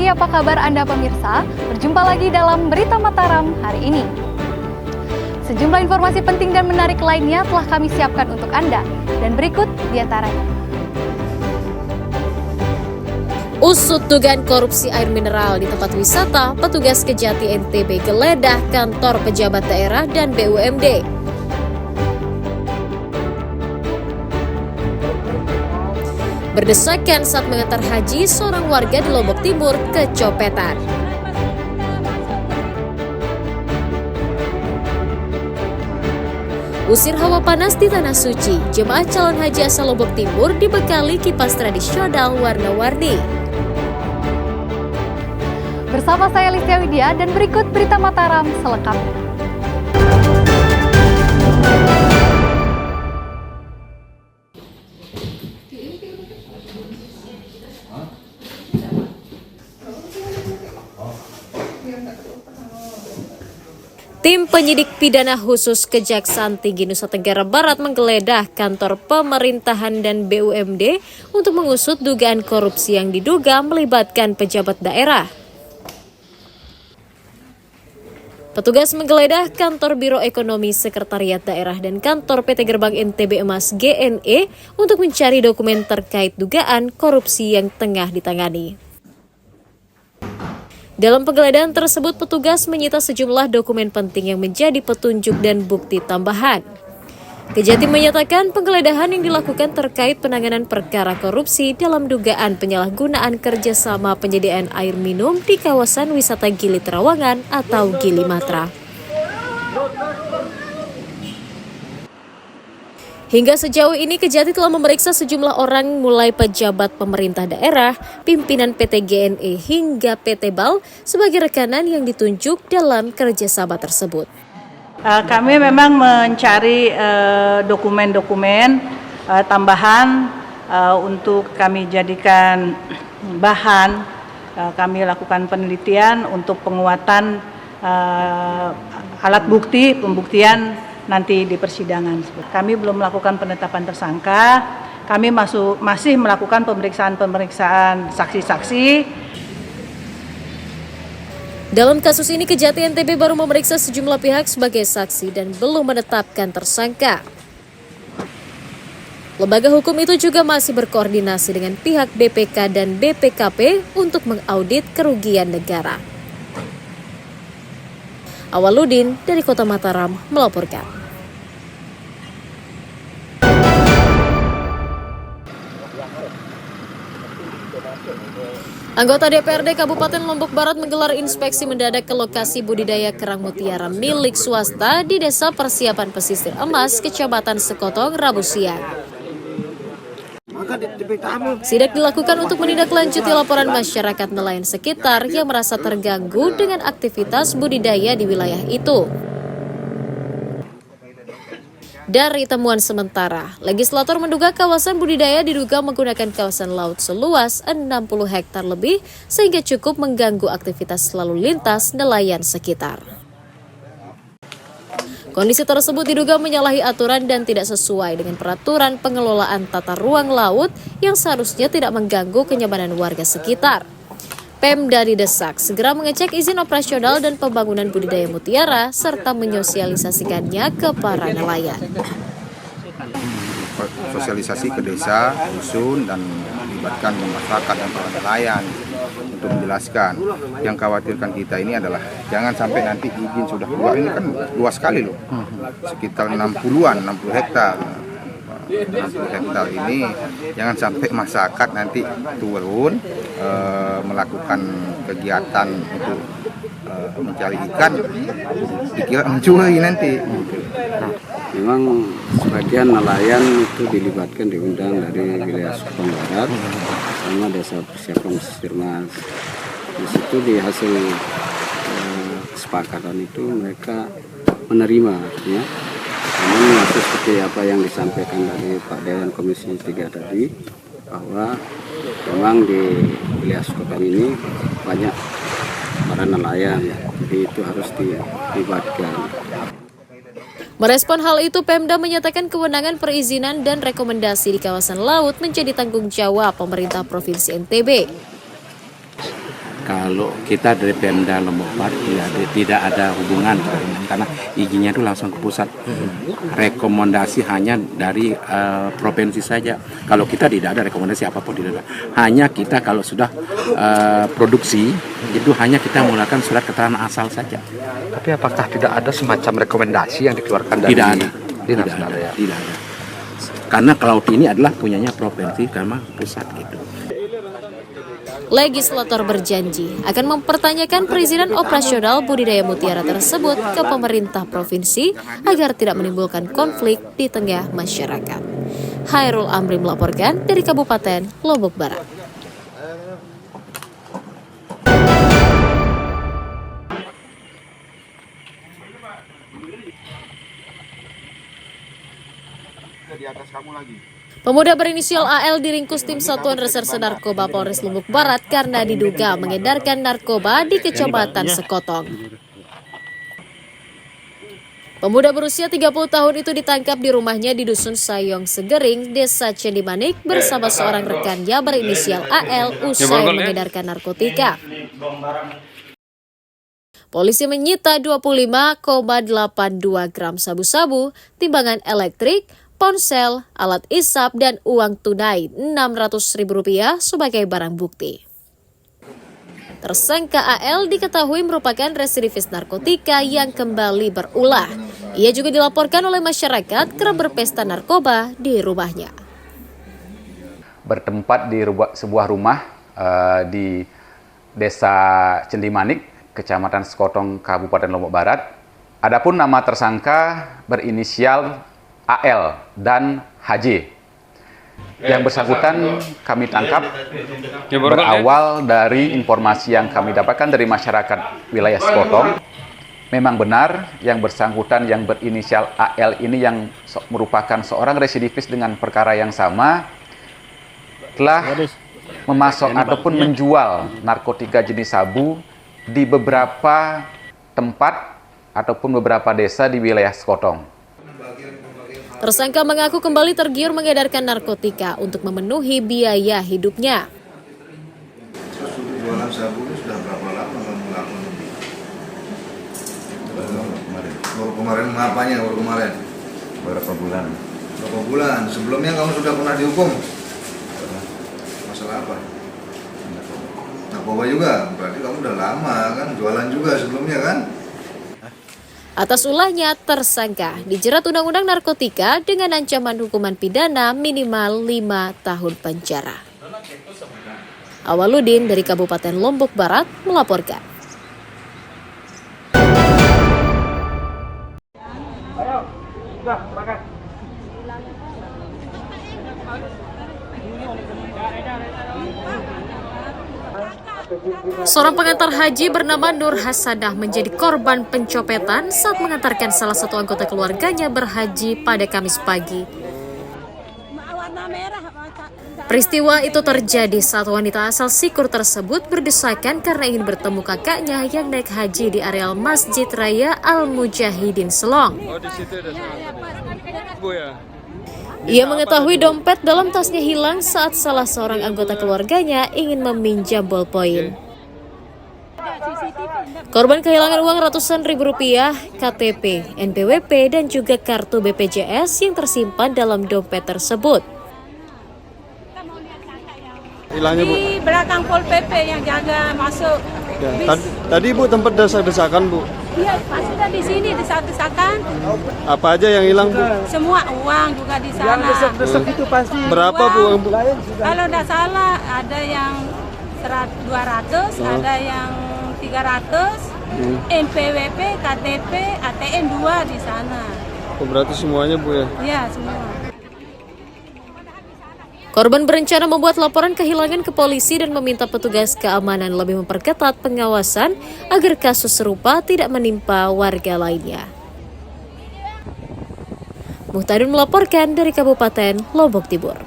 Hai, apa kabar Anda pemirsa? Berjumpa lagi dalam Berita Mataram hari ini. Sejumlah informasi penting dan menarik lainnya telah kami siapkan untuk Anda. Dan berikut diantaranya. Usut dugaan korupsi air mineral di tempat wisata, petugas Kejati NTB geledah kantor pejabat daerah dan BUMD. Berdesakan saat mengantar haji, seorang warga di Lombok Timur kecopetan. Usir hawa panas di Tanah Suci, jemaah calon haji asal Lombok Timur dibekali kipas tradisional warna-warni. Bersama saya Listia Widya dan berikut Berita Mataram selengkapnya. Tim penyidik pidana khusus Kejaksaan Tinggi Nusa Tenggara Barat menggeledah kantor pemerintahan dan BUMD untuk mengusut dugaan korupsi yang diduga melibatkan pejabat daerah. Petugas menggeledah kantor Biro Ekonomi Sekretariat Daerah dan kantor PT Gerbang NTB Emas GNE untuk mencari dokumen terkait dugaan korupsi yang tengah ditangani. Dalam penggeledahan tersebut, petugas menyita sejumlah dokumen penting yang menjadi petunjuk dan bukti tambahan. Kejati menyatakan penggeledahan yang dilakukan terkait penanganan perkara korupsi dalam dugaan penyalahgunaan kerjasama penyediaan air minum di kawasan wisata Gili Trawangan atau Gili Matra. Hingga sejauh ini Kejati telah memeriksa sejumlah orang mulai pejabat pemerintah daerah, pimpinan PT GNE hingga PT BAL sebagai rekanan yang ditunjuk dalam kerjasama tersebut. Kami memang mencari dokumen-dokumen tambahan untuk kami jadikan bahan. Kami lakukan penelitian untuk penguatan alat bukti, pembuktian nanti di persidangan. Kami belum melakukan penetapan tersangka, kami masih melakukan pemeriksaan saksi-saksi. Dalam kasus ini Kejati NTB baru memeriksa sejumlah pihak sebagai saksi dan belum menetapkan tersangka. Lembaga hukum itu juga masih berkoordinasi dengan pihak BPK dan BPKP untuk mengaudit kerugian negara. Awaludin dari Kota Mataram melaporkan. Anggota DPRD Kabupaten Lombok Barat menggelar inspeksi mendadak ke lokasi budidaya kerang mutiara milik swasta di Desa Persiapan Pesisir Emas, Kecamatan Sekotong, Rabu siang. Sidak dilakukan untuk menindaklanjuti laporan masyarakat nelayan sekitar yang merasa terganggu dengan aktivitas budidaya di wilayah itu. Dari temuan sementara, legislator menduga kawasan budidaya diduga menggunakan kawasan laut seluas 60 hektar lebih sehingga cukup mengganggu aktivitas lalu lintas nelayan sekitar. Kondisi tersebut diduga menyalahi aturan dan tidak sesuai dengan peraturan pengelolaan tata ruang laut yang seharusnya tidak mengganggu kenyamanan warga sekitar. Pemda didesak segera mengecek izin operasional dan pembangunan budidaya mutiara serta menyosialisasikannya ke para nelayan. Sosialisasi ke desa, dusun, dan melibatkan masyarakat dan para nelayan untuk menjelaskan. Yang khawatirkan kita ini adalah jangan sampai nanti izin sudah keluar, ini kan luas sekali loh, sekitar 60 hektar. 60 hektar ini jangan sampai masyarakat nanti turun melakukan kegiatan untuk mencari ikan dikira mencuri nanti. Memang sebagian nelayan itu dilibatkan, diundang dari wilayah Sekotong Barat sama Desa Persiapan Pesisir Emas. Di situ di hasil kesepakatan itu mereka menerima, artinya namun masih seperti apa yang disampaikan dari Pak Dewan Komisi 3 tadi, bahwa memang di wilayah Sekotong ini banyak para nelayan, jadi itu harus dilibatkan. Merespon hal itu, Pemda menyatakan kewenangan perizinan dan rekomendasi di kawasan laut menjadi tanggung jawab pemerintah Provinsi NTB. Kalau kita dari Pemda Lombok Barat tidak ada hubungan karena izinnya itu langsung ke pusat. Rekomendasi hanya dari provinsi saja. Kalau kita tidak ada rekomendasi apapun tidak ada. Hanya kita kalau sudah produksi itu hanya kita menggunakan surat keterangan asal saja. Tapi apakah tidak ada semacam rekomendasi yang dikeluarkan dari Tidak ada. Tidak ada. Tidak ada. Karena laut ini adalah punyanya provinsi karena pusat gitu. Legislator berjanji akan mempertanyakan perizinan operasional budidaya mutiara tersebut ke pemerintah provinsi agar tidak menimbulkan konflik di tengah masyarakat. Hairul Amri melaporkan dari Kabupaten Lombok Barat. Pemuda berinisial AL diringkus tim Satuan Reserse Narkoba Polres Lombok Barat karena diduga mengedarkan narkoba di Kecamatan Sekotong. Pemuda berusia 30 tahun itu ditangkap di rumahnya di Dusun Sayong Segering, Desa Cendimanik bersama seorang rekannya berinisial AL usai mengedarkan narkotika. Polisi menyita 25,82 gram sabu-sabu, timbangan elektrik, ponsel, alat isap, dan uang tunai Rp600.000 sebagai barang bukti. Tersangka AL diketahui merupakan residivis narkotika yang kembali berulah. Ia juga dilaporkan oleh masyarakat kerap berpesta narkoba di rumahnya. Bertempat di sebuah rumah di Desa Cendimanik, Kecamatan Sekotong, Kabupaten Lombok Barat. Adapun nama tersangka berinisial AL dan HJ. Yang bersangkutan kami tangkap berawal dari informasi yang kami dapatkan dari masyarakat wilayah Sekotong. Memang benar yang bersangkutan yang berinisial AL ini yang merupakan seorang residivis dengan perkara yang sama telah memasok ataupun menjual narkotika jenis sabu di beberapa tempat ataupun beberapa desa di wilayah Sekotong. Tersangka mengaku kembali tergiur mengedarkan narkotika untuk memenuhi biaya hidupnya. Jualan sabu ini sudah berapa lama kamu lakukan? Baru kemarin apanya? Baru kemarin? Berapa bulan? Berapa bulan? Sebelumnya kamu sudah pernah dihukum? Masalah apa? Narkoba juga? Berarti kamu udah lama kan? Jualan juga sebelumnya kan? Atas ulahnya, tersangka dijerat Undang-Undang Narkotika dengan ancaman hukuman pidana minimal 5 tahun penjara. Awaludin dari Kabupaten Lombok Barat melaporkan. Seorang pengantar haji bernama Nur Hasadah menjadi korban pencopetan saat mengantarkan salah satu anggota keluarganya berhaji pada Kamis pagi. Peristiwa itu terjadi saat wanita asal Sikur tersebut berdesakan karena ingin bertemu kakaknya yang naik haji di areal Masjid Raya Al-Mujahidin Selong. Ia mengetahui dompet dalam tasnya hilang saat salah seorang anggota keluarganya ingin meminjam bolpoin. Korban kehilangan uang ratusan ribu rupiah, KTP, NPWP, dan juga kartu BPJS yang tersimpan dalam dompet tersebut. Hilangnya, Bu? Di belakang Pol PP yang jaga masuk. Ya, tadi Bu tempat desak-desakan, Bu? Iya, sudah di sini desak-desakan. Apa aja yang hilang, Bu? Semua uang juga di sana. Yang desek-desek itu pasti. Berapa, Bu? Kalau tidak salah ada yang 200, ada yang 300, NPWP, KTP, ATM 2 di sana. Oh, berarti semuanya, Bu, ya? Iya, semua. Korban berencana membuat laporan kehilangan ke polisi dan meminta petugas keamanan lebih memperketat pengawasan agar kasus serupa tidak menimpa warga lainnya. Muhtadin melaporkan dari Kabupaten Lombok Timur.